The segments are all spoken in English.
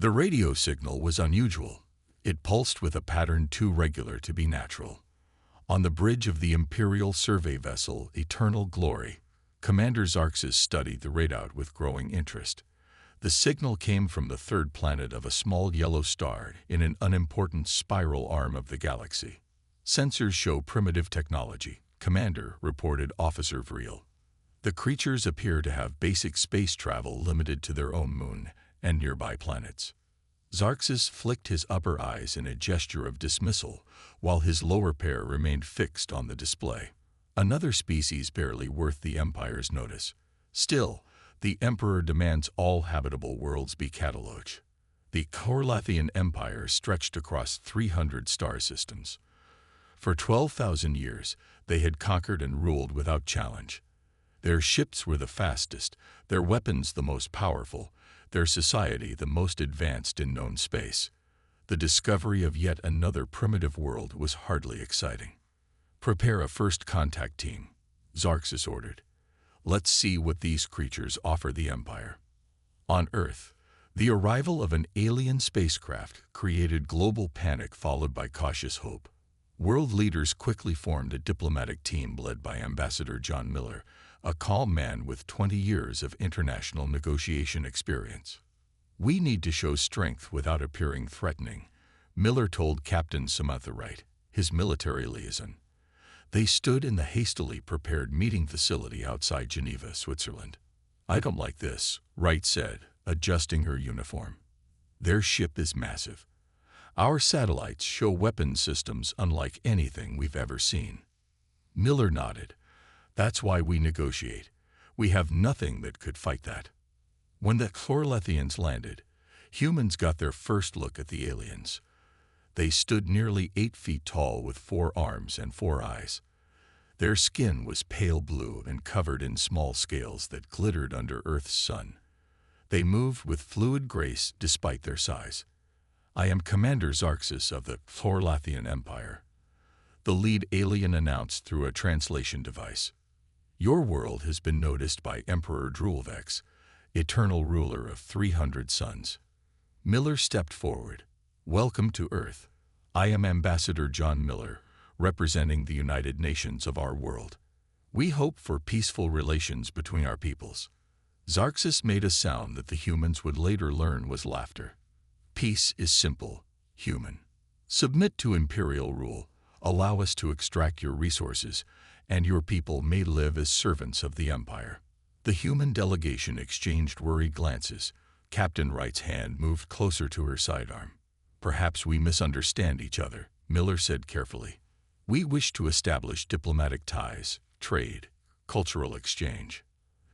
The radio signal was unusual. It pulsed with a pattern too regular to be natural. On the bridge of the Imperial survey vessel Eternal Glory, Commander Xarxes studied the readout with growing interest. The signal came from the third planet of a small yellow star in an unimportant spiral arm of the galaxy. Sensors show primitive technology, Commander reported Officer Vreel. The creatures appear to have basic space travel limited to their own moon and nearby planets. Xarxes flicked his upper eyes in a gesture of dismissal, while his lower pair remained fixed on the display. Another species barely worth the Empire's notice. Still, the Emperor demands all habitable worlds be catalogued. The Corlathian Empire stretched across 300 star systems. For 12,000 years, they had conquered and ruled without challenge. Their ships were the fastest, their weapons the most powerful, their society the most advanced in known space. The discovery of yet another primitive world was hardly exciting. "Prepare a first contact team," Xarxes ordered. "Let's see what these creatures offer the Empire." On Earth, the arrival of an alien spacecraft created global panic followed by cautious hope. World leaders quickly formed a diplomatic team led by Ambassador John Miller, a calm man with 20 years of international negotiation experience. "We need to show strength without appearing threatening," Miller told Captain Samantha Wright, his military liaison. They stood in the hastily prepared meeting facility outside Geneva, Switzerland. "I don't like this," Wright said, adjusting her uniform. "Their ship is massive. Our satellites show weapon systems unlike anything we've ever seen." Miller nodded. "That's why we negotiate. We have nothing that could fight that." When the Corlathians landed, humans got their first look at the aliens. They stood nearly 8 feet tall with 4 arms and 4 eyes. Their skin was pale blue and covered in small scales that glittered under Earth's sun. They moved with fluid grace despite their size. "I am Commander Xarxes of the Corlathian Empire," the lead alien announced through a translation device. "Your world has been noticed by Emperor Drulvex, eternal ruler of 300 suns." Miller stepped forward. "Welcome to Earth. I am Ambassador John Miller, representing the United Nations of our world. We hope for peaceful relations between our peoples." Xarxes made a sound that the humans would later learn was laughter. "Peace is simple, human. Submit to imperial rule, allow us to extract your resources, and your people may live as servants of the Empire." The human delegation exchanged worried glances. Captain Wright's hand moved closer to her sidearm. "Perhaps we misunderstand each other," Miller said carefully. "We wish to establish diplomatic ties, trade, cultural exchange.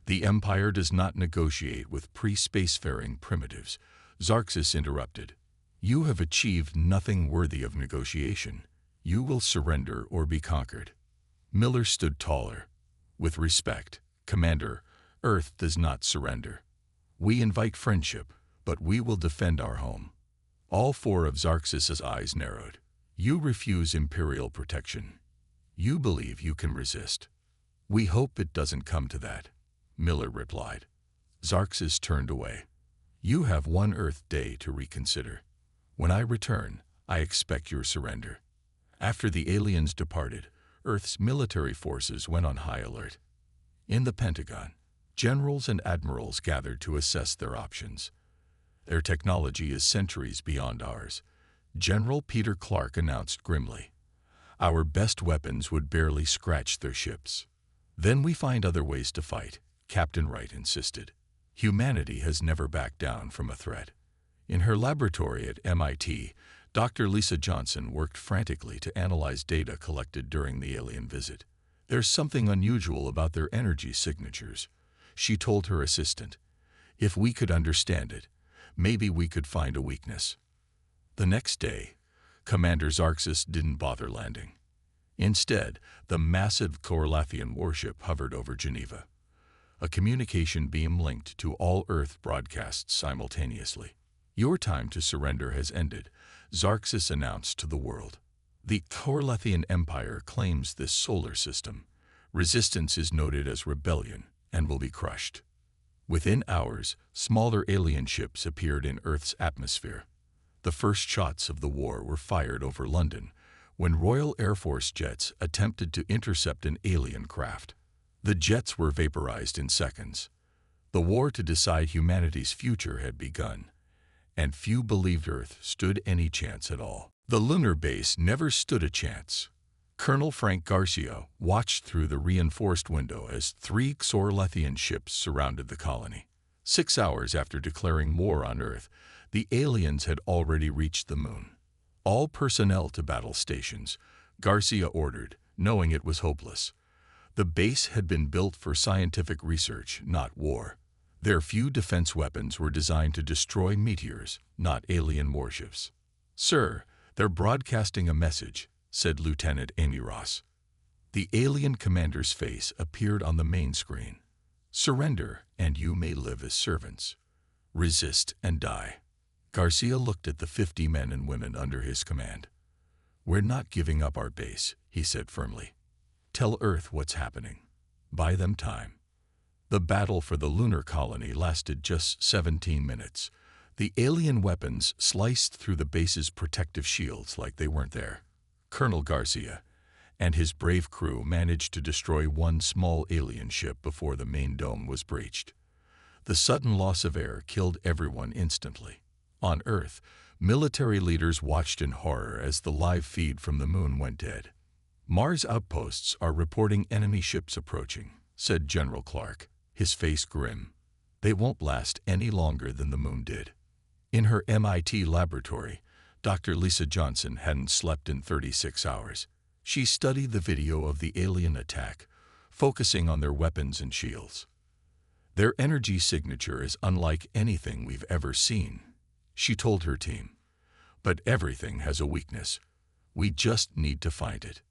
The Empire does not negotiate with pre-spacefaring primitives," Xarxes interrupted. "You have achieved nothing worthy of negotiation. You will surrender or be conquered." Miller stood taller. "With respect, Commander, Earth does not surrender. We invite friendship, but we will defend our home." All 4 of Xarxes' eyes narrowed. "You refuse imperial protection. You believe you can resist." "We hope it doesn't come to that," Miller replied. Xarxes turned away. "You have 1 Earth day to reconsider. When I return, I expect your surrender." After the aliens departed, Earth's military forces went on high alert. In the Pentagon, generals and admirals gathered to assess their options. "Their technology is centuries beyond ours," General Peter Clark announced grimly. "Our best weapons would barely scratch their ships." "Then we find other ways to fight," Captain Wright insisted. "Humanity has never backed down from a threat." In her laboratory at MIT, Dr. Lisa Johnson worked frantically to analyze data collected during the alien visit. "There's something unusual about their energy signatures," she told her assistant. "If we could understand it, maybe we could find a weakness." The next day, Commander Xarxes didn't bother landing. Instead, the massive Corlathian warship hovered over Geneva. A communication beam linked to all Earth broadcasts simultaneously. "Your time to surrender has ended," Xarxes announced to the world. "The Corlathian Empire claims this solar system. Resistance is noted as rebellion and will be crushed." Within hours, smaller alien ships appeared in Earth's atmosphere. The first shots of the war were fired over London when Royal Air Force jets attempted to intercept an alien craft. The jets were vaporized in seconds. The war to decide humanity's future had begun, and few believed Earth stood any chance at all. The lunar base never stood a chance. Colonel Frank Garcia watched through the reinforced window as 3 Xorlethian ships surrounded the colony. 6 hours after declaring war on Earth, the aliens had already reached the moon. All personnel to battle stations, Garcia ordered, knowing it was hopeless. The base had been built for scientific research, not war. Their few defense weapons were designed to destroy meteors, not alien warships. "Sir, they're broadcasting a message," said Lieutenant Amy Ross. The alien commander's face appeared on the main screen. "Surrender, and you may live as servants. Resist and die." Garcia looked at the 50 men and women under his command. "We're not giving up our base," he said firmly. "Tell Earth what's happening. Buy them time." The battle for the lunar colony lasted just 17 minutes. The alien weapons sliced through the base's protective shields like they weren't there. Colonel Garcia and his brave crew managed to destroy one small alien ship before the main dome was breached. The sudden loss of air killed everyone instantly. On Earth, military leaders watched in horror as the live feed from the moon went dead. "Mars outposts are reporting enemy ships approaching," said General Clark, his face grim. "They won't last any longer than the moon did." In her MIT laboratory, Dr. Lisa Johnson hadn't slept in 36 hours. She studied the video of the alien attack, focusing on their weapons and shields. "Their energy signature is unlike anything we've ever seen," she told her team. "But everything has a weakness. We just need to find it."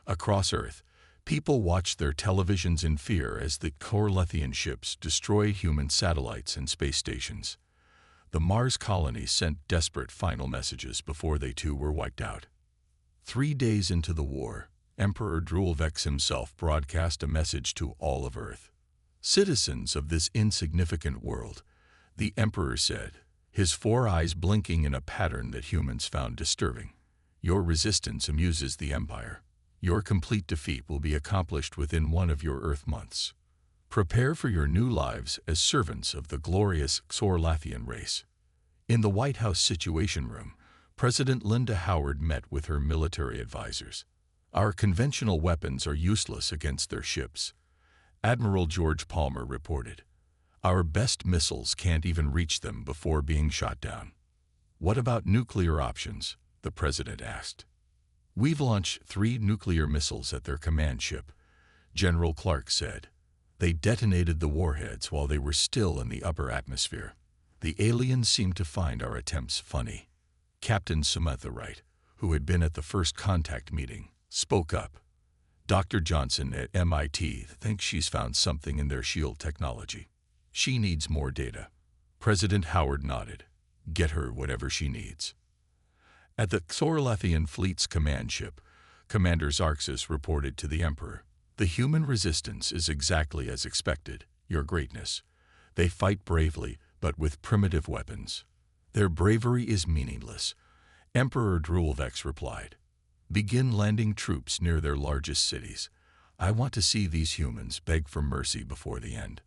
Across Earth, people watched their televisions in fear as the Xorlethian ships destroyed human satellites and space stations. The Mars colony sent desperate final messages before they too were wiped out. 3 days into the war, Emperor Drulvex himself broadcast a message to all of Earth. "Citizens of this insignificant world," the Emperor said, his 4 eyes blinking in a pattern that humans found disturbing. "Your resistance amuses the Empire. Your complete defeat will be accomplished within one of your Earth months. Prepare for your new lives as servants of the glorious Xorlethian race." In the White House Situation Room, President Linda Howard met with her military advisors. "Our conventional weapons are useless against their ships," Admiral George Palmer reported. "Our best missiles can't even reach them before being shot down." "What about nuclear options?" the president asked. "We've launched 3 nuclear missiles at their command ship," General Clark said. "They detonated the warheads while they were still in the upper atmosphere. The aliens seemed to find our attempts funny." Captain Samantha Wright, who had been at the first contact meeting, spoke up. "Dr. Johnson at MIT thinks she's found something in their shield technology. She needs more data." President Howard nodded. "Get her whatever she needs." At the Xorlethian fleet's command ship, Commander Xarxis reported to the Emperor, "The human resistance is exactly as expected, Your Greatness. They fight bravely, but with primitive weapons. Their bravery is meaningless." Emperor Drulvex replied, "Begin landing troops near their largest cities. I want to see these humans beg for mercy before the end."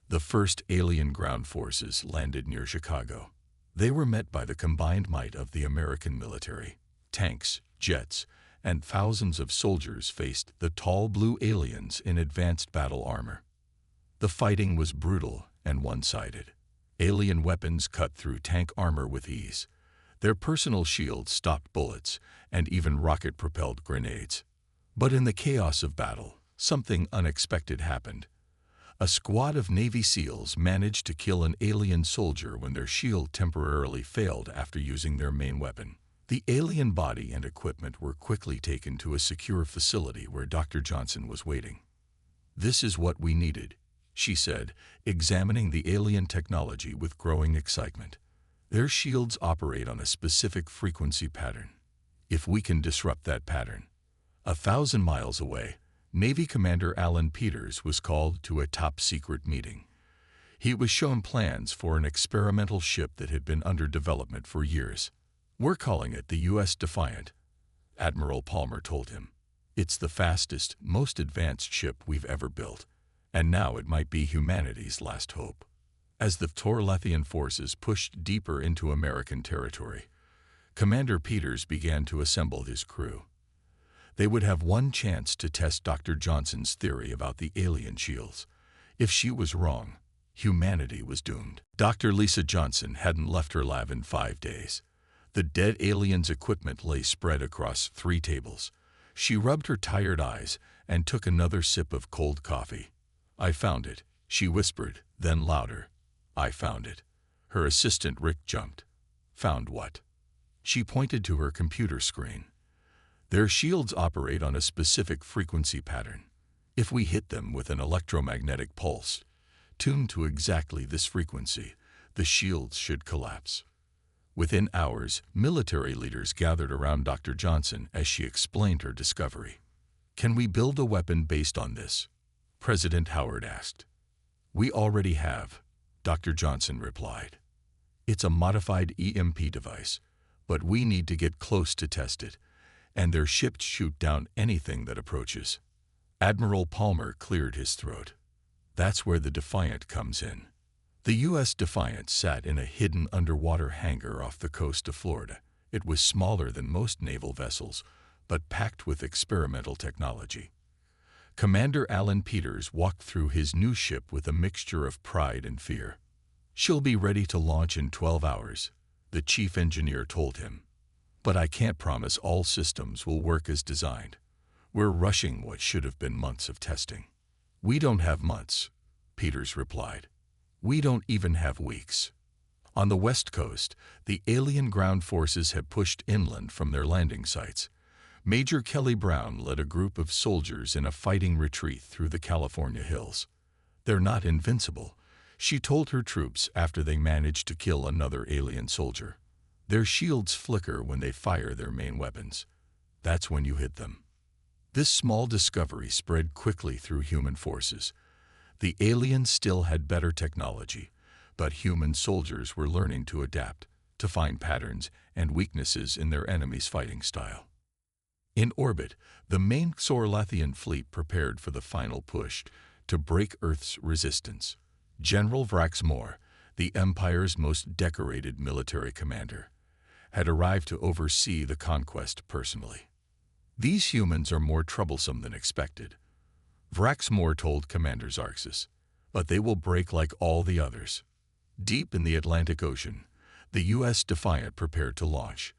The first alien ground forces landed near Chicago. They were met by the combined might of the American military. Tanks, jets, and thousands of soldiers faced the tall blue aliens in advanced battle armor. The fighting was brutal and one-sided. Alien weapons cut through tank armor with ease. Their personal shields stopped bullets and even rocket-propelled grenades. But in the chaos of battle, something unexpected happened. A squad of Navy SEALs managed to kill an alien soldier when their shield temporarily failed after using their main weapon. The alien body and equipment were quickly taken to a secure facility where Dr. Johnson was waiting. "This is what we needed," she said, examining the alien technology with growing excitement. "Their shields operate on a specific frequency pattern. If we can disrupt that pattern." 1,000 miles away, Navy Commander Alan Peters was called to a top-secret meeting. He was shown plans for an experimental ship that had been under development for years. "We're calling it the U.S. Defiant," Admiral Palmer told him. "It's the fastest, most advanced ship we've ever built, and now it might be humanity's last hope." As the Torlathian forces pushed deeper into American territory, Commander Peters began to assemble his crew. They would have one chance to test Dr. Johnson's theory about the alien shields. If she was wrong, humanity was doomed. Dr. Lisa Johnson hadn't left her lab in 5 days. The dead alien's equipment lay spread across 3 tables. She rubbed her tired eyes and took another sip of cold coffee. "I found it," she whispered, then louder. "I found it." Her assistant Rick jumped. "Found what?" She pointed to her computer screen. "Their shields operate on a specific frequency pattern. If we hit them with an electromagnetic pulse, tuned to exactly this frequency, the shields should collapse." Within hours, military leaders gathered around Dr. Johnson as she explained her discovery. "Can we build a weapon based on this?" President Howard asked. "We already have," Dr. Johnson replied. "It's a modified EMP device, but we need to get close to test it, and their ships shoot down anything that approaches." Admiral Palmer cleared his throat. "That's where the Defiant comes in." The U.S. Defiant sat in a hidden underwater hangar off the coast of Florida. It was smaller than most naval vessels, but packed with experimental technology. Commander Alan Peters walked through his new ship with a mixture of pride and fear. "She'll be ready to launch in 12 hours, the chief engineer told him. "But I can't promise all systems will work as designed. We're rushing what should have been months of testing." "We don't have months," Peters replied. "We don't even have weeks." On the West Coast, the alien ground forces had pushed inland from their landing sites. Major Kelly Brown led a group of soldiers in a fighting retreat through the California hills. "They're not invincible," she told her troops after they managed to kill another alien soldier. "Their shields flicker when they fire their main weapons. That's when you hit them." This small discovery spread quickly through human forces. The aliens still had better technology, but human soldiers were learning to adapt, to find patterns and weaknesses in their enemy's fighting style. In orbit, the main Torlathian fleet prepared for the final push to break Earth's resistance. General Vraxmore, the Empire's most decorated military commander, had arrived to oversee the conquest personally. "These humans are more troublesome than expected," Vraxmore told Commander Xarxis, "but they will break like all the others." Deep in the Atlantic Ocean, the U.S. Defiant prepared to launch.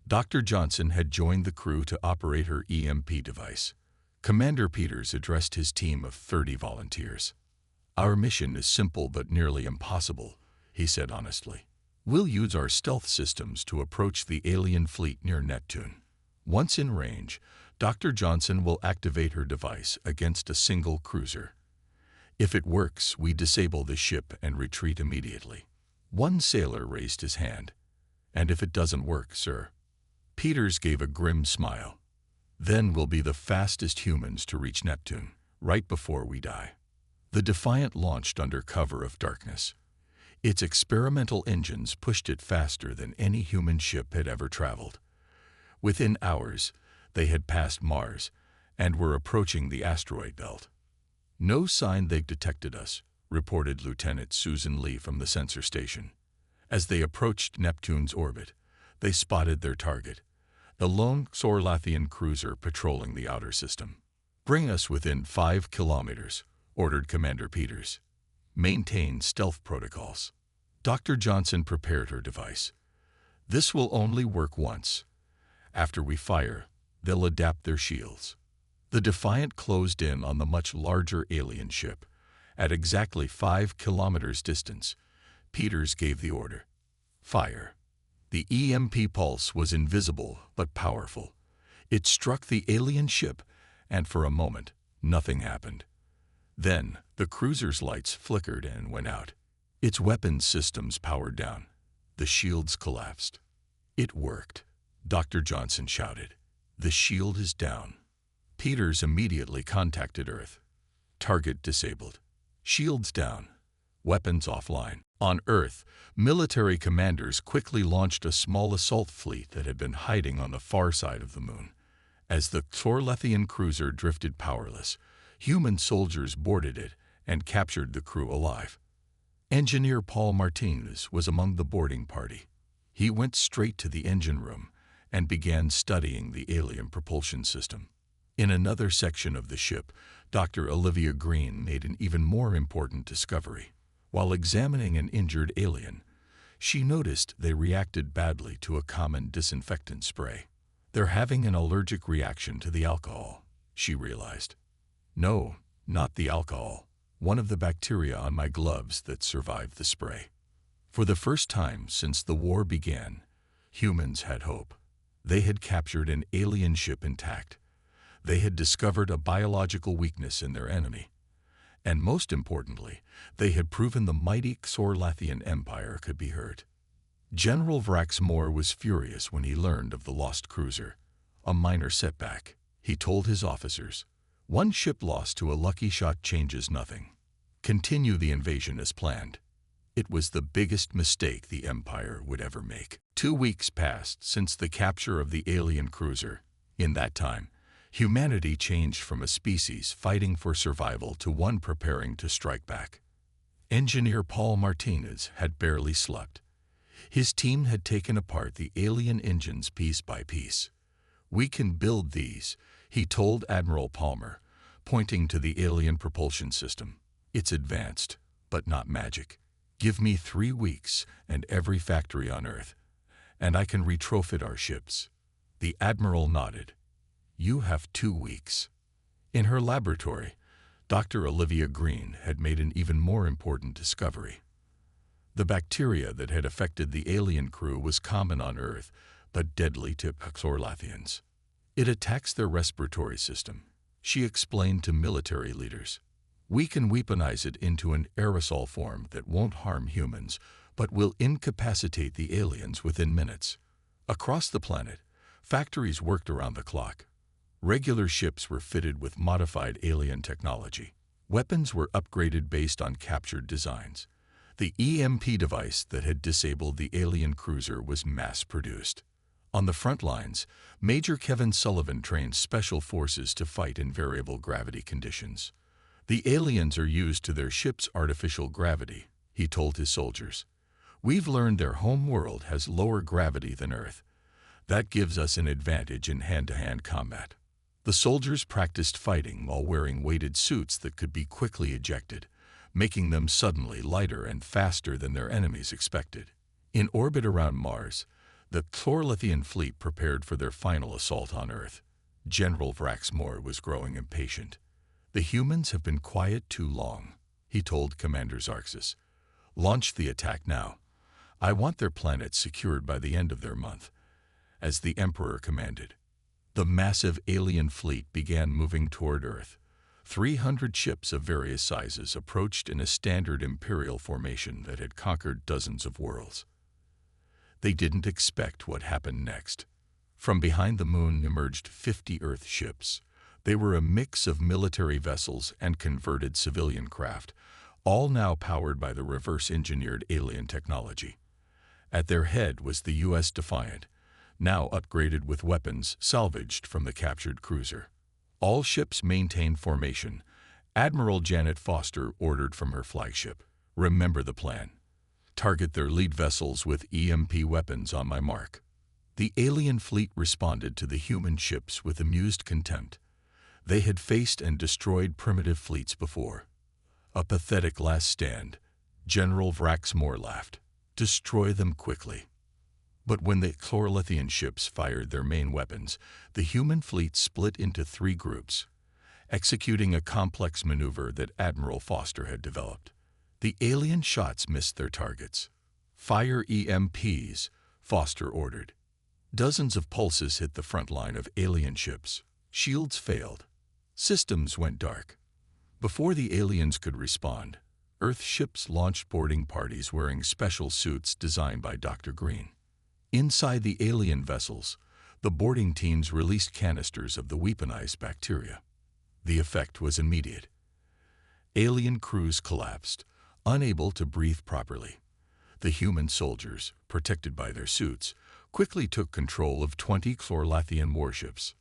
Dr. Johnson had joined the crew to operate her EMP device. Commander Peters addressed his team of 30 volunteers. "Our mission is simple but nearly impossible," he said honestly. "We'll use our stealth systems to approach the alien fleet near Neptune. Once in range, Dr. Johnson will activate her device against a single cruiser. If it works, we disable the ship and retreat immediately." One sailor raised his hand. "And if it doesn't work, sir?" Peters gave a grim smile. "Then we'll be the fastest humans to reach Neptune, right before we die." The Defiant launched under cover of darkness. Its experimental engines pushed it faster than any human ship had ever traveled. Within hours, they had passed Mars and were approaching the asteroid belt. "No sign they've detected us," reported Lieutenant Susan Lee from the sensor station. As they approached Neptune's orbit, they spotted their target, the lone Torlathian cruiser patrolling the outer system. "Bring us within 5 kilometers, ordered Commander Peters. "Maintain stealth protocols." Dr. Johnson prepared her device. "This will only work once. After we fire, they'll adapt their shields." The Defiant closed in on the much larger alien ship. At exactly 5 kilometers distance, Peters gave the order. "Fire." The EMP pulse was invisible but powerful. It struck the alien ship, and for a moment, nothing happened. Then, the cruiser's lights flickered and went out. Its weapons systems powered down. The shields collapsed. "It worked," Dr. Johnson shouted. "The shield is down." Peters immediately contacted Earth. "Target disabled. Shields down. weapons offline. On Earth, military commanders quickly launched a small assault fleet that had been hiding on the far side of the moon. As the Thorlethian cruiser drifted powerless, human soldiers boarded it and captured the crew alive. Engineer Paul Martinez was among the boarding party. He went straight to the engine room and began studying the alien propulsion system. In another section of the ship, Dr. Olivia Green made an even more important discovery. While examining an injured alien, she noticed they reacted badly to a common disinfectant spray. They're having an allergic reaction to the alcohol, she realized. No, not the alcohol. One of the bacteria on my gloves that survived the spray. For the first time since the war began, humans had hope. They had captured an alien ship intact. They had discovered a biological weakness in their enemy. And most importantly, they had proven the mighty Xorlathian Empire could be hurt. General Vraxmore was furious when he learned of the lost cruiser. A minor setback, he told his officers. One ship lost to a lucky shot changes nothing. Continue the invasion as planned. It was the biggest mistake the Empire would ever make. 2 weeks passed since the capture of the alien cruiser. In that time, humanity changed from a species fighting for survival to one preparing to strike back. Engineer Paul Martinez had barely slept. His team had taken apart the alien engines piece by piece. We can build these, he told Admiral Palmer, pointing to the alien propulsion system. It's advanced, but not magic. Give me 3 weeks and every factory on Earth, and I can retrofit our ships. The Admiral nodded. You have 2 weeks. In her laboratory, Dr. Olivia Green had made an even more important discovery. The bacteria that had affected the alien crew was common on Earth, but deadly to Xorlathians. It attacks their respiratory system, she explained to military leaders. We can weaponize it into an aerosol form that won't harm humans, but will incapacitate the aliens within minutes. Across the planet, factories worked around the clock. Regular ships were fitted with modified alien technology. Weapons were upgraded based on captured designs. The EMP device that had disabled the alien cruiser was mass-produced. On the front lines, Major Kevin Sullivan trained special forces to fight in variable gravity conditions. The aliens are used to their ship's artificial gravity, he told his soldiers. We've learned their home world has lower gravity than Earth. That gives us an advantage in hand-to-hand combat. The soldiers practiced fighting while wearing weighted suits that could be quickly ejected, making them suddenly lighter and faster than their enemies expected. In orbit around Mars, the Thorlethian fleet prepared for their final assault on Earth. General Vraxmore was growing impatient. The humans have been quiet too long, he told Commander Xarxus. Launch the attack now. I want their planet secured by the end of their month, as the Emperor commanded. The massive alien fleet began moving toward Earth. 300 ships of various sizes approached in a standard imperial formation that had conquered dozens of worlds. They didn't expect what happened next. From behind the moon emerged 50 Earth ships. They were a mix of military vessels and converted civilian craft, all now powered by the reverse-engineered alien technology. At their head was the U.S. Defiant, now upgraded with weapons salvaged from the captured cruiser. All ships maintained formation. Admiral Janet Foster ordered from her flagship. Remember the plan. Target their lead vessels with EMP weapons on my mark. The alien fleet responded to the human ships with amused contempt. They had faced and destroyed primitive fleets before. A pathetic last stand, General Vraxmore laughed. Destroy them quickly. But when the Thorlethian ships fired their main weapons, the human fleet split into 3 groups, executing a complex maneuver that Admiral Foster had developed. The alien shots missed their targets. Fire EMPs, Foster ordered. Dozens of pulses hit the front line of alien ships. Shields failed. Systems went dark. Before the aliens could respond, Earth ships launched boarding parties wearing special suits designed by Dr. Green. Inside the alien vessels, the boarding teams released canisters of the weaponized bacteria. The effect was immediate. Alien crews collapsed. unable to breathe properly. The human soldiers, protected by their suits, quickly took control of 20 Chlorlathian warships.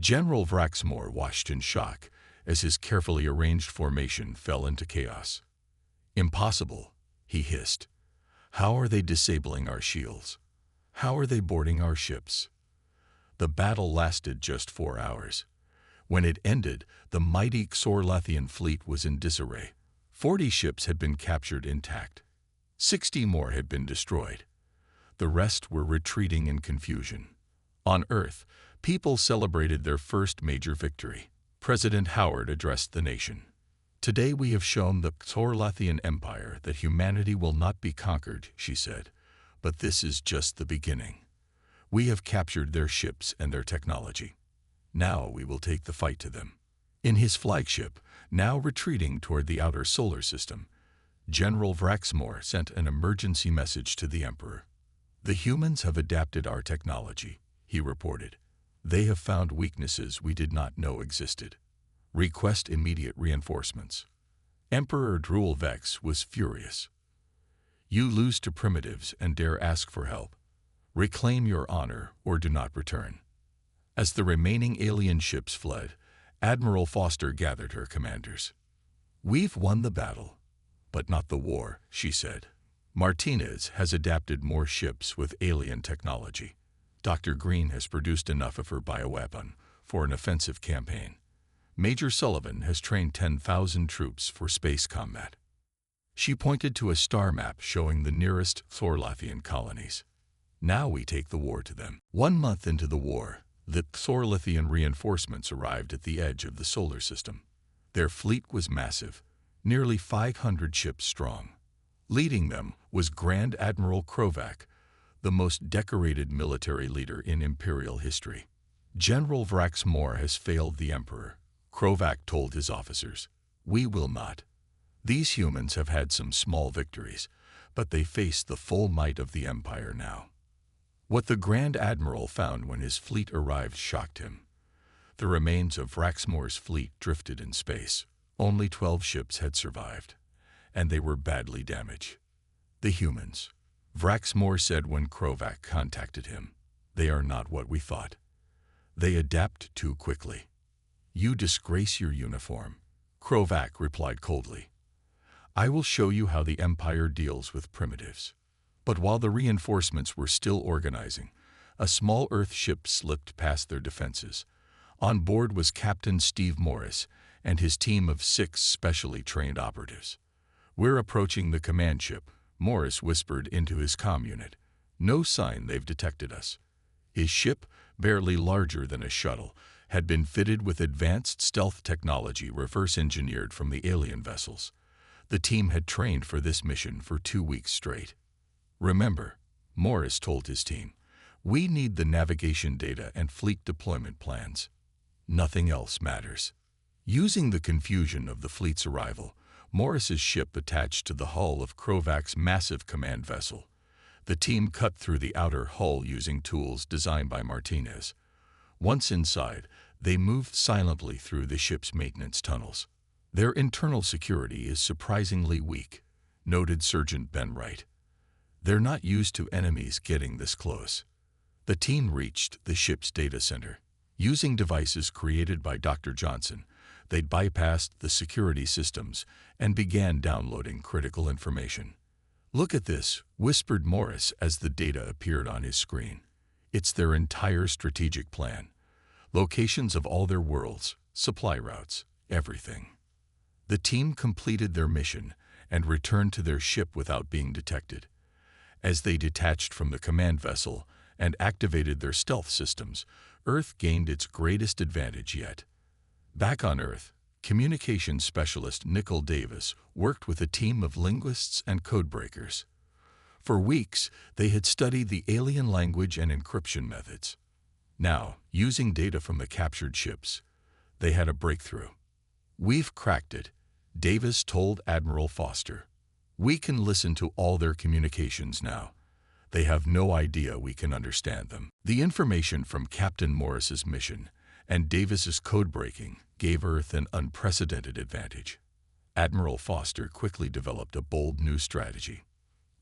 General Vraxmore watched in shock as his carefully arranged formation fell into chaos. "Impossible," he hissed. "How are they disabling our shields? How are they boarding our ships?" The battle lasted just 4 hours. When it ended, the mighty Chlorlathian fleet was in disarray. 40 ships had been captured intact. 60 more had been destroyed. The rest were retreating in confusion. On Earth, people celebrated their first major victory. President Howard addressed the nation. "Today we have shown the Chlorlathian Empire that humanity will not be conquered," she said. "But this is just the beginning. We have captured their ships and their technology. Now we will take the fight to them." In his flagship, now retreating toward the outer solar system, General Vraxmore sent an emergency message to the Emperor. "The humans have adapted our technology," he reported. "They have found weaknesses we did not know existed. Request immediate reinforcements." Emperor Drulvex was furious. "You lose to primitives and dare ask for help. Reclaim your honor or do not return." As the remaining alien ships fled, Admiral Foster gathered her commanders. "We've won the battle, but not the war," she said. "Martinez has adapted more ships with alien technology. Dr. Green has produced enough of her bioweapon for an offensive campaign. Major Sullivan has trained 10,000 troops for space combat." She pointed to a star map showing the nearest Chlorlathian colonies. "Now we take the war to them." 1 month into the war, the Chlorlathian reinforcements arrived at the edge of the solar system. Their fleet was massive, nearly 500 ships strong. Leading them was Grand Admiral Krovac, the most decorated military leader in Imperial history. "General Vraxmore has failed the Emperor," Krovac told his officers. "We will not. These humans have had some small victories, but they face the full might of the Empire now." What the Grand Admiral found when his fleet arrived shocked him. The remains of Vraxmore's fleet drifted in space. Only 12 ships had survived, and they were badly damaged. "The humans," Vraxmore said when Krovac contacted him, "they are not what we thought. They adapt too quickly." "You disgrace your uniform," Krovac replied coldly. "I will show you how the Empire deals with primitives." But while the reinforcements were still organizing, a small Earth ship slipped past their defenses. On board was Captain Steve Morris and his team of 6 specially trained operatives. "We're approaching the command ship," Morris whispered into his comm unit. "No sign they've detected us." His ship, barely larger than a shuttle, had been fitted with advanced stealth technology reverse-engineered from the alien vessels. The team had trained for this mission for 2 weeks straight. "Remember," Morris told his team, "we need the navigation data and fleet deployment plans. Nothing else matters." Using the confusion of the fleet's arrival, Morris's ship attached to the hull of Krovac's massive command vessel. The team cut through the outer hull using tools designed by Martinez. Once inside, they moved silently through the ship's maintenance tunnels. "Their internal security is surprisingly weak," noted Sergeant Ben Wright. "They're not used to enemies getting this close." The team reached the ship's data center. Using devices created by Dr. Johnson, they bypassed the security systems and began downloading critical information. "Look at this," whispered Morris as the data appeared on his screen. "It's their entire strategic plan. Locations of all their worlds, supply routes, everything." The team completed their mission and returned to their ship without being detected. As they detached from the command vessel and activated their stealth systems, Earth gained its greatest advantage yet. Back on Earth, communications specialist Nicole Davis worked with a team of linguists and codebreakers. For weeks, they had studied the alien language and encryption methods. Now, using data from the captured ships, they had a breakthrough. "We've cracked it," Davis told Admiral Foster. "We can listen to all their communications now. They have no idea we can understand them." The information from Captain Morris's mission and Davis's code breaking gave Earth an unprecedented advantage. Admiral Foster quickly developed a bold new strategy.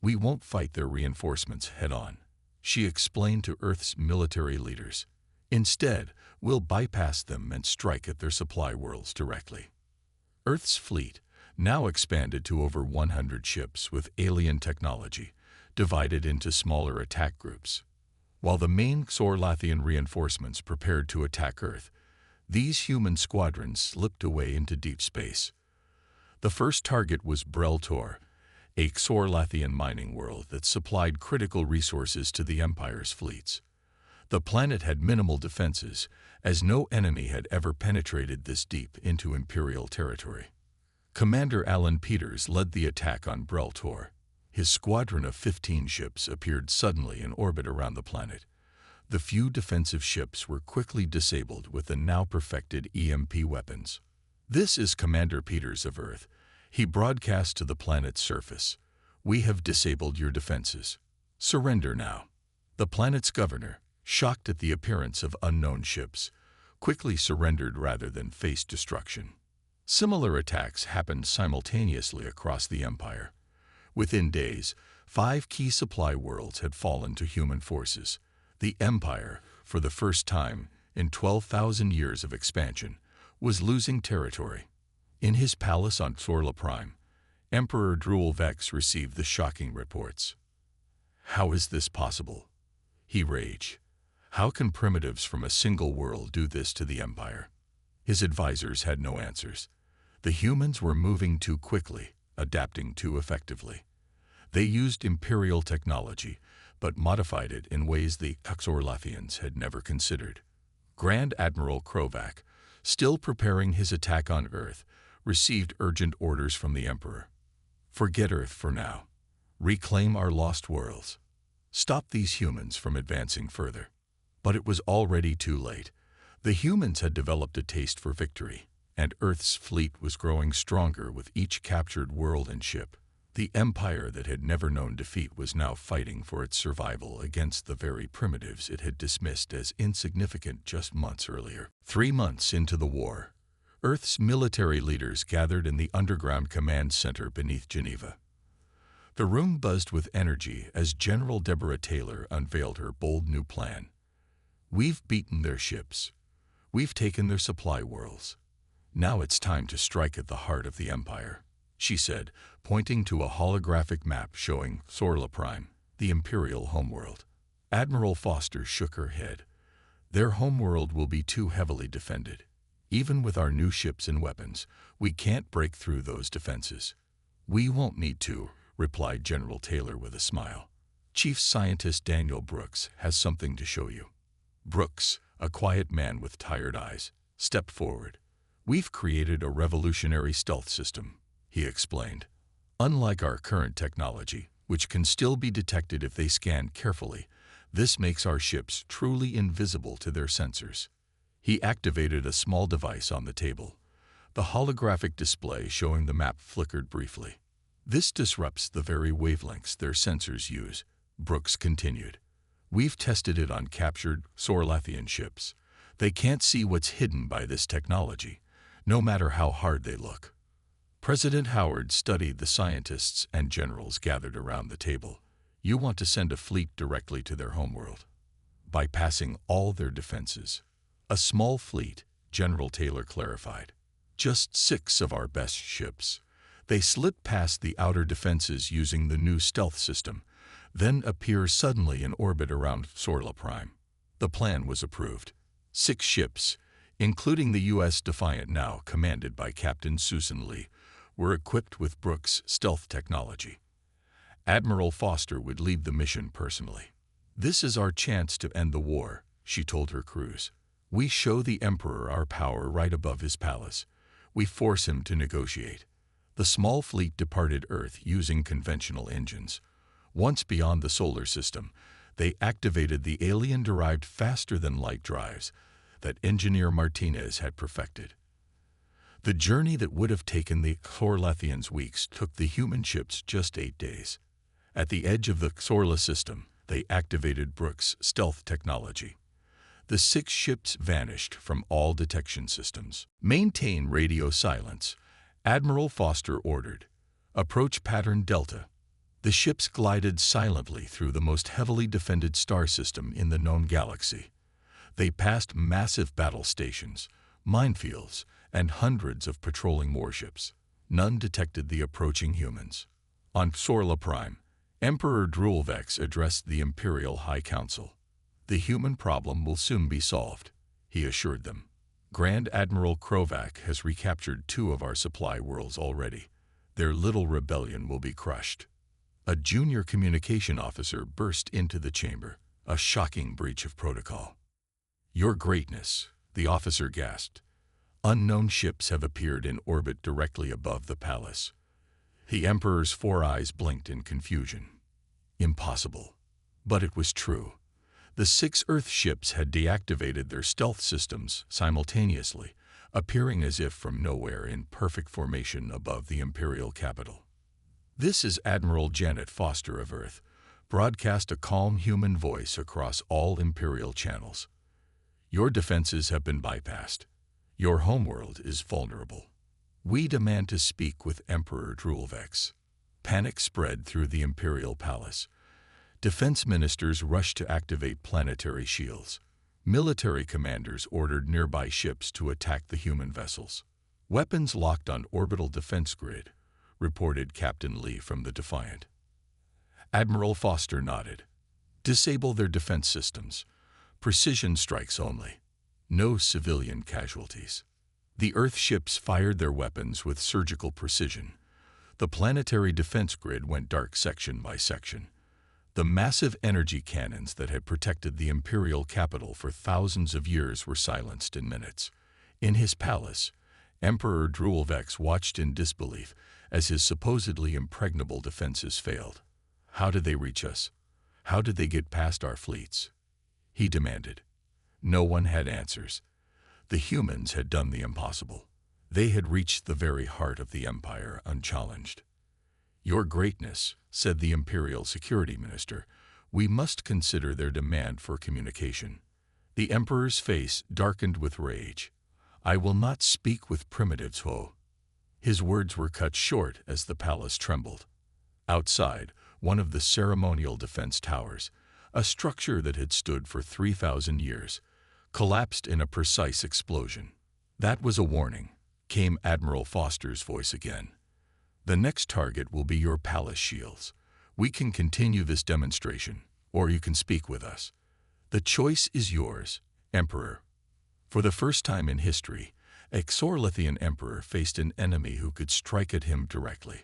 "We won't fight their reinforcements head-on," she explained to Earth's military leaders. "Instead, we'll bypass them and strike at their supply worlds directly." Earth's fleet, now expanded to over 100 ships with alien technology, divided into smaller attack groups. While the main Xorlathian reinforcements prepared to attack Earth, these human squadrons slipped away into deep space. The first target was Brel-Tor, a Xorlathian mining world that supplied critical resources to the Empire's fleets. The planet had minimal defenses, as no enemy had ever penetrated this deep into Imperial territory. Commander Alan Peters led the attack on Brel-Tor. His squadron of 15 ships appeared suddenly in orbit around the planet. The few defensive ships were quickly disabled with the now perfected EMP weapons. "This is Commander Peters of Earth," he broadcast to the planet's surface. "We have disabled your defenses. Surrender now." The planet's governor, shocked at the appearance of unknown ships, quickly surrendered rather than face destruction. Similar attacks happened simultaneously across the Empire. Within days, 5 key supply worlds had fallen to human forces. The Empire, for the first time in 12,000 years of expansion, was losing territory. In his palace on Xorla Prime, Emperor Drul Vex received the shocking reports. "How is this possible?" he raged. "How can primitives from a single world do this to the Empire?" His advisors had no answers. The humans were moving too quickly, adapting too effectively. They used Imperial technology, but modified it in ways the Xorlathians had never considered. Grand Admiral Krovac, still preparing his attack on Earth, received urgent orders from the Emperor. "Forget Earth for now. Reclaim our lost worlds. Stop these humans from advancing further." But it was already too late. The humans had developed a taste for victory, and Earth's fleet was growing stronger with each captured world and ship. The Empire that had never known defeat was now fighting for its survival against the very primitives it had dismissed as insignificant just months earlier. 3 months into the war, Earth's military leaders gathered in the underground command center beneath Geneva. The room buzzed with energy as General Deborah Taylor unveiled her bold new plan. "We've beaten their ships. We've taken their supply worlds. Now it's time to strike at the heart of the Empire," she said, pointing to a holographic map showing Xorla Prime, the Imperial homeworld. Admiral Foster shook her head. "Their homeworld will be too heavily defended. Even with our new ships and weapons, we can't break through those defenses." "We won't need to," replied General Taylor with a smile. "Chief Scientist Daniel Brooks has something to show you." Brooks, a quiet man with tired eyes, stepped forward. "We've created a revolutionary stealth system," he explained. "Unlike our current technology, which can still be detected if they scan carefully, this makes our ships truly invisible to their sensors." He activated a small device on the table. The holographic display showing the map flickered briefly. "This disrupts the very wavelengths their sensors use," Brooks continued. "We've tested it on captured Xorlathian ships. They can't see what's hidden by this technology, no matter how hard they look." President Howard studied the scientists and generals gathered around the table. "You want to send a fleet directly to their homeworld, bypassing all their defenses." "A small fleet," General Taylor clarified. "Just 6 of our best ships. They slip past the outer defenses using the new stealth system, then appear suddenly in orbit around Xorla Prime." The plan was approved. 6 ships, including the U.S. Defiant, now commanded by Captain Susan Lee, were equipped with Brooks' stealth technology. Admiral Foster would lead the mission personally. "This is our chance to end the war," she told her crews. "We show the Emperor our power right above his palace. We force him to negotiate." The small fleet departed Earth using conventional engines. Once beyond the solar system, they activated the alien-derived faster-than-light drives that Engineer Martinez had perfected. The journey that would have taken the Xorlathians weeks took the human ships just 8 days. At the edge of the Xorla system, they activated Brooks' stealth technology. The 6 ships vanished from all detection systems. "Maintain radio silence," Admiral Foster ordered, "Approach pattern Delta." The ships glided silently through the most heavily defended star system in the known galaxy. They passed massive battle stations, minefields, and hundreds of patrolling warships. None detected the approaching humans. On Xorla Prime, Emperor Drulvex addressed the Imperial High Council. "The human problem will soon be solved," he assured them. "Grand Admiral Krovac has recaptured 2 of our supply worlds already. Their little rebellion will be crushed." A junior communication officer burst into the chamber, a shocking breach of protocol. "Your Greatness," the officer gasped. "Unknown ships have appeared in orbit directly above the palace." The Emperor's 4 eyes blinked in confusion. Impossible. But it was true. The 6 Earth ships had deactivated their stealth systems simultaneously, appearing as if from nowhere in perfect formation above the Imperial capital. "This is Admiral Janet Foster of Earth," broadcast a calm human voice across all Imperial channels. "Your defenses have been bypassed. Your homeworld is vulnerable. We demand to speak with Emperor Drulvex." Panic spread through the Imperial Palace. Defense ministers rushed to activate planetary shields. Military commanders ordered nearby ships to attack the human vessels. "Weapons locked on orbital defense grid," reported Captain Lee from the Defiant. Admiral Foster nodded. "Disable their defense systems. Precision strikes only. No civilian casualties." The Earth ships fired their weapons with surgical precision. The planetary defense grid went dark section by section. The massive energy cannons that had protected the Imperial capital for thousands of years were silenced in minutes. In his palace, Emperor Drulvex watched in disbelief as his supposedly impregnable defenses failed. "How did they reach us? How did they get past our fleets?" he demanded. No one had answers. The humans had done the impossible. They had reached the very heart of the Empire unchallenged. "Your Greatness," said the Imperial Security Minister, "we must consider their demand for communication." The Emperor's face darkened with rage. "I will not speak with primitives, ho." His words were cut short as the palace trembled. Outside, one of the ceremonial defense towers, a structure that had stood for 3,000 years, collapsed in a precise explosion. "That was a warning," came Admiral Foster's voice again. "The next target will be your palace shields. We can continue this demonstration, or you can speak with us. The choice is yours, Emperor." For the first time in history, a Xorlithian emperor faced an enemy who could strike at him directly.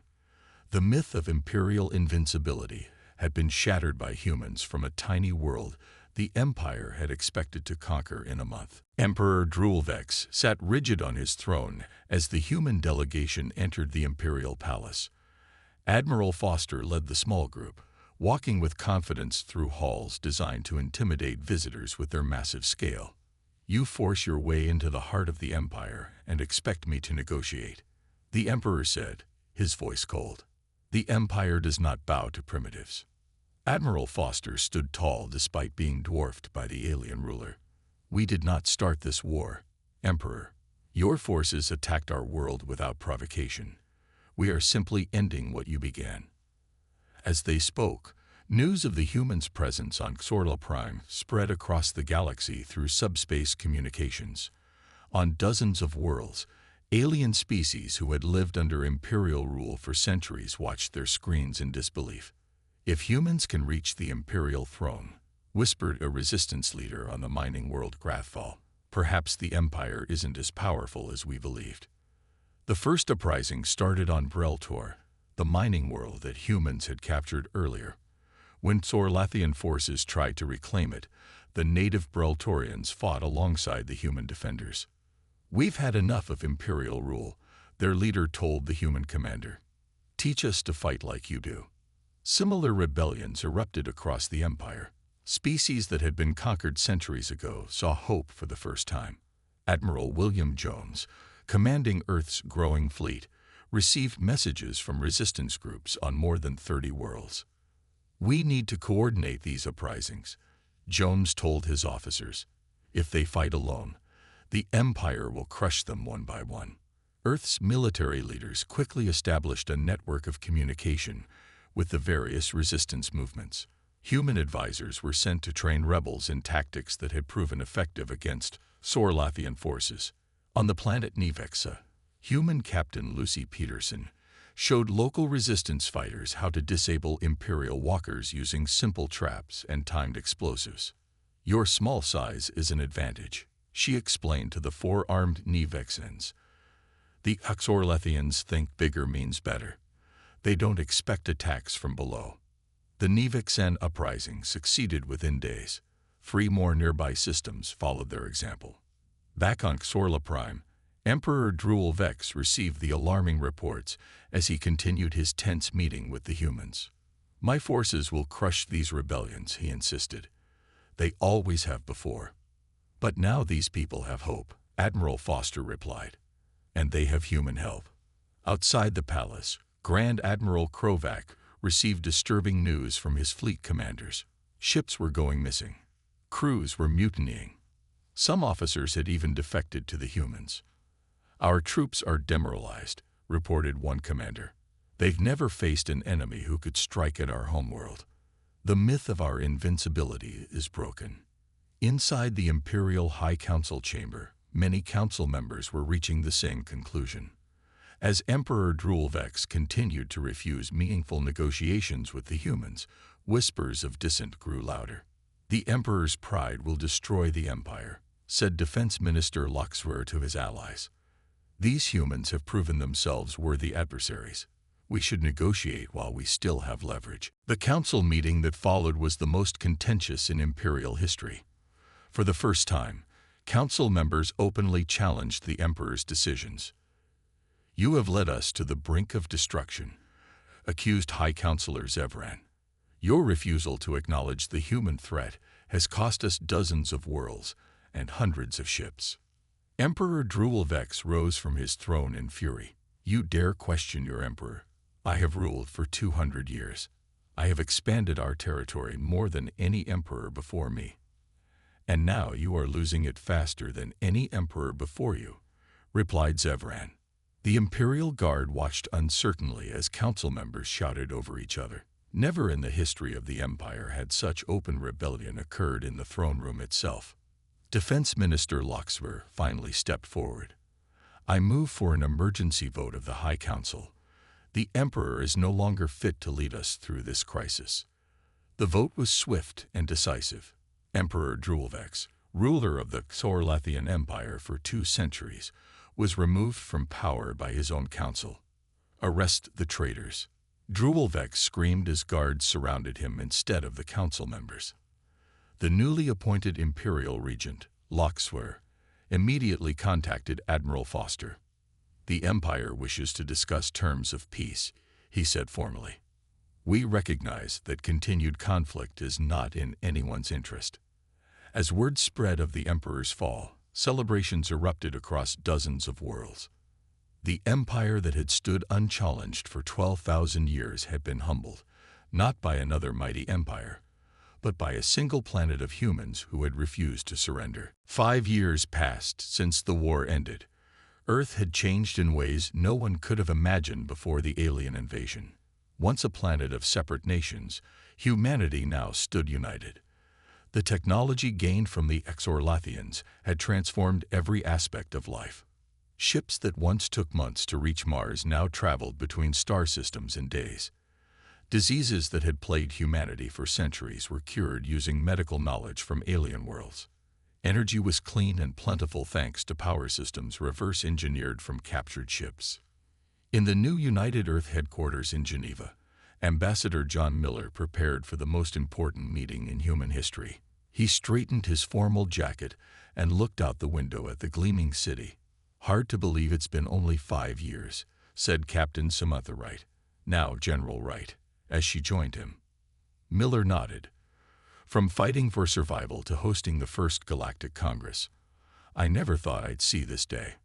The myth of imperial invincibility had been shattered by humans from a tiny world the Empire had expected to conquer in a month. Emperor Drulvex sat rigid on his throne as the human delegation entered the Imperial Palace. Admiral Foster led the small group, walking with confidence through halls designed to intimidate visitors with their massive scale. "You force your way into the heart of the Empire and expect me to negotiate," the Emperor said, his voice cold. "The Empire does not bow to primitives." Admiral Foster stood tall despite being dwarfed by the alien ruler. "We did not start this war, Emperor. Your forces attacked our world without provocation. We are simply ending what you began." As they spoke, news of the humans' presence on Xorla Prime spread across the galaxy through subspace communications. On dozens of worlds, alien species who had lived under Imperial rule for centuries watched their screens in disbelief. "If humans can reach the Imperial throne," whispered a resistance leader on the mining world Grathfall, "perhaps the Empire isn't as powerful as we believed." The first uprising started on Breltor, the mining world that humans had captured earlier. When Xorlathian forces tried to reclaim it, the native Breltorians fought alongside the human defenders. "We've had enough of Imperial rule," their leader told the human commander. "Teach us to fight like you do." Similar rebellions erupted across the Empire. Species that had been conquered centuries ago saw hope for the first time. Admiral William Jones, commanding Earth's growing fleet, received messages from resistance groups on more than 30 worlds. "We need to coordinate these uprisings," Jones told his officers. "If they fight alone, the Empire will crush them one by one." Earth's military leaders quickly established a network of communication with the various resistance movements. Human advisors were sent to train rebels in tactics that had proven effective against Sorlathian forces. On the planet Nivexa, human Captain Lucy Peterson showed local resistance fighters how to disable Imperial walkers using simple traps and timed explosives. "Your small size is an advantage," she explained to the four-armed Nivexans. "The Sorlathians think bigger means better. They don't expect attacks from below." The Nivexan uprising succeeded within days. 3 more nearby systems followed their example. Back on Xorla Prime, Emperor Druel Vex received the alarming reports as he continued his tense meeting with the humans. "My forces will crush these rebellions," he insisted. "They always have before. But now these people have hope," Admiral Foster replied. "And they have human help." Outside the palace, Grand Admiral Krovac received disturbing news from his fleet commanders. Ships were going missing. Crews were mutinying. Some officers had even defected to the humans. "Our troops are demoralized," reported one commander. "They've never faced an enemy who could strike at our homeworld. The myth of our invincibility is broken." Inside the Imperial High Council chamber, many council members were reaching the same conclusion. As Emperor Drulvex continued to refuse meaningful negotiations with the humans, whispers of dissent grew louder. "The Emperor's pride will destroy the Empire," said Defense Minister Loxver to his allies. "These humans have proven themselves worthy adversaries. We should negotiate while we still have leverage." The council meeting that followed was the most contentious in Imperial history. For the first time, council members openly challenged the Emperor's decisions. "You have led us to the brink of destruction," accused High Counselor Zevran. "Your refusal to acknowledge the human threat has cost us dozens of worlds and hundreds of ships." Emperor Drulvex rose from his throne in fury. "You dare question your emperor? I have ruled for 200 years. I have expanded our territory more than any emperor before me. And now you are losing it faster than any emperor before you," replied Zevran. The Imperial Guard watched uncertainly as council members shouted over each other. Never in the history of the Empire had such open rebellion occurred in the throne room itself. Defense Minister Loxver finally stepped forward. "I move for an emergency vote of the High Council. The Emperor is no longer fit to lead us through this crisis." The vote was swift and decisive. Emperor Drulvex, ruler of the Sorlathian Empire for 2 centuries, was removed from power by his own council. "Arrest the traitors." Drulvex screamed as guards surrounded him instead of the council members. The newly appointed Imperial Regent, Loxver, immediately contacted Admiral Foster. "The Empire wishes to discuss terms of peace," he said formally. "We recognize that continued conflict is not in anyone's interest." As word spread of the Emperor's fall, celebrations erupted across dozens of worlds. The empire that had stood unchallenged for 12,000 years had been humbled, not by another mighty empire, but by a single planet of humans who had refused to surrender. 5 years passed since the war ended. Earth had changed in ways no one could have imagined before the alien invasion. Once a planet of separate nations, humanity now stood united. The technology gained from the Exorlathians had transformed every aspect of life. Ships that once took months to reach Mars now traveled between star systems in days. Diseases that had plagued humanity for centuries were cured using medical knowledge from alien worlds. Energy was clean and plentiful thanks to power systems reverse-engineered from captured ships. In the new United Earth headquarters in Geneva, Ambassador John Miller prepared for the most important meeting in human history. He straightened his formal jacket and looked out the window at the gleaming city. "Hard to believe it's been only 5 years," said Captain Samantha Wright, now General Wright, as she joined him. Miller nodded. "From fighting for survival to hosting the first Galactic Congress, I never thought I'd see this day."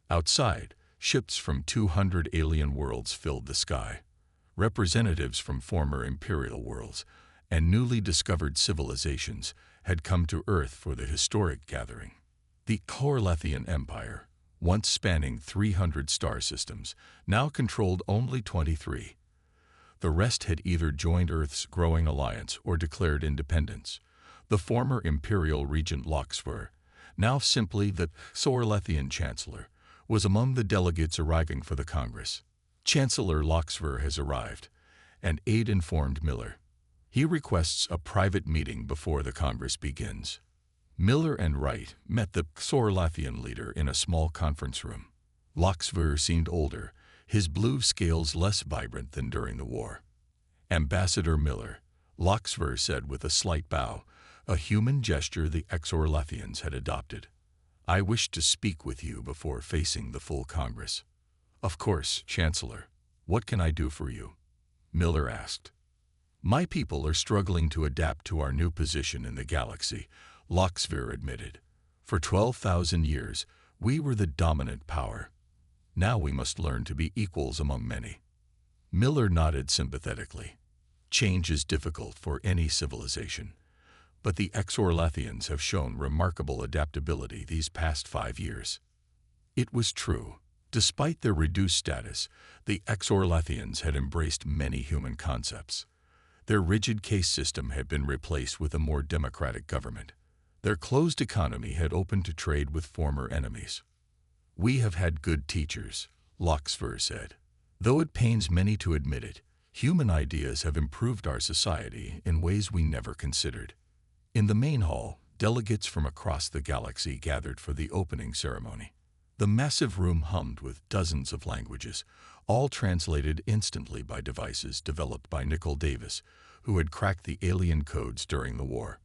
Outside, ships from 200 alien worlds filled the sky. Representatives from former Imperial worlds and newly discovered civilizations had come to Earth for the historic gathering. The Sorlathian Empire, once spanning 300 star systems, now controlled only 23. The rest had either joined Earth's growing alliance or declared independence. The former Imperial Regent Loxver, now simply the Sorlethian Chancellor, was among the delegates arriving for the Congress. Chancellor Loxver has arrived, and aide informed Miller. He requests a private meeting before the Congress begins. Miller and Wright met the Sorlethian leader in a small conference room. Loxver seemed older, his blue scales less vibrant than during the war. Ambassador Miller, Loxver said with a slight bow, a human gesture the Exorlethians had adopted. I wish to speak with you before facing the full Congress. Of course, Chancellor. What can I do for you? Miller asked. My people are struggling to adapt to our new position in the galaxy, Loxver admitted. For 12,000 years, we were the dominant power. Now we must learn to be equals among many. Miller nodded sympathetically. Change is difficult for any civilization, but the Exorlethians have shown remarkable adaptability these past 5 years. It was true. Despite their reduced status, the Exorlethians had embraced many human concepts. Their rigid caste system had been replaced with a more democratic government. Their closed economy had opened to trade with former enemies. We have had good teachers, Loxver said. Though it pains many to admit it, human ideas have improved our society in ways we never considered. In the main hall, delegates from across the galaxy gathered for the opening ceremony. The massive room hummed with dozens of languages, all translated instantly by devices developed by Nicol Davis, who had cracked the alien codes during the war.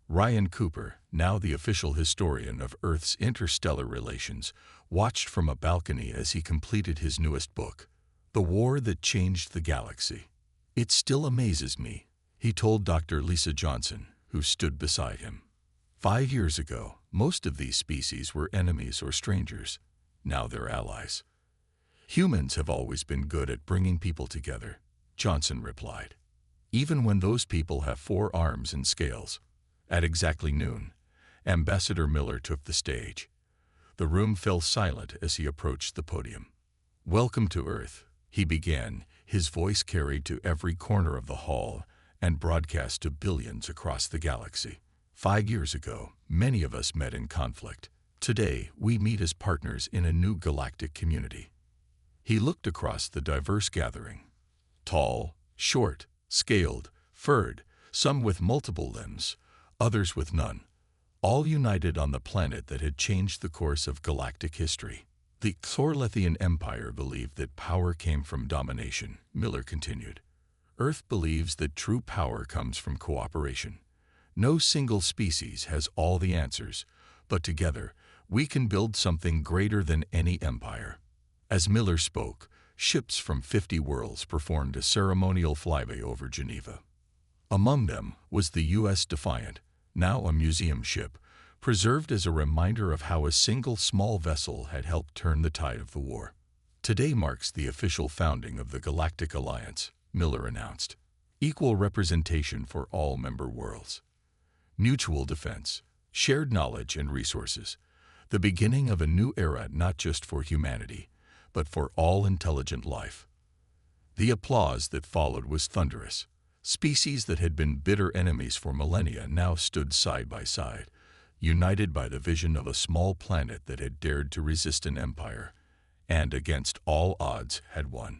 Ryan Cooper, now the official historian of Earth's interstellar relations, watched from a balcony as he completed his newest book, The War That Changed the Galaxy. It still amazes me, he told Dr. Lisa Johnson, who stood beside him. 5 years ago, most of these species were enemies or strangers. Now they're allies. Humans have always been good at bringing people together, Johnson replied. Even when those people have 4 arms and scales. At exactly noon, Ambassador Miller took the stage. The room fell silent as he approached the podium. Welcome to Earth, he began, his voice carried to every corner of the hall and broadcast to billions across the galaxy. 5 years ago, many of us met in conflict. Today, we meet as partners in a new galactic community. He looked across the diverse gathering. Tall, short, scaled, furred, some with multiple limbs, others with none, all united on the planet that had changed the course of galactic history. The Sorlethian Empire believed that power came from domination, Miller continued. Earth believes that true power comes from cooperation. No single species has all the answers, but together we can build something greater than any empire. As Miller spoke, ships from 50 worlds performed a ceremonial flyby over Geneva. Among them was the U.S. Defiant, now a museum ship, preserved as a reminder of how a single small vessel had helped turn the tide of the war. Today marks the official founding of the Galactic Alliance, Miller announced. Equal representation for all member worlds. Mutual defense, shared knowledge and resources. The beginning of a new era not just for humanity, but for all intelligent life. The applause that followed was thunderous. Species that had been bitter enemies for millennia now stood side by side, united by the vision of a small planet that had dared to resist an empire, and against all odds had won.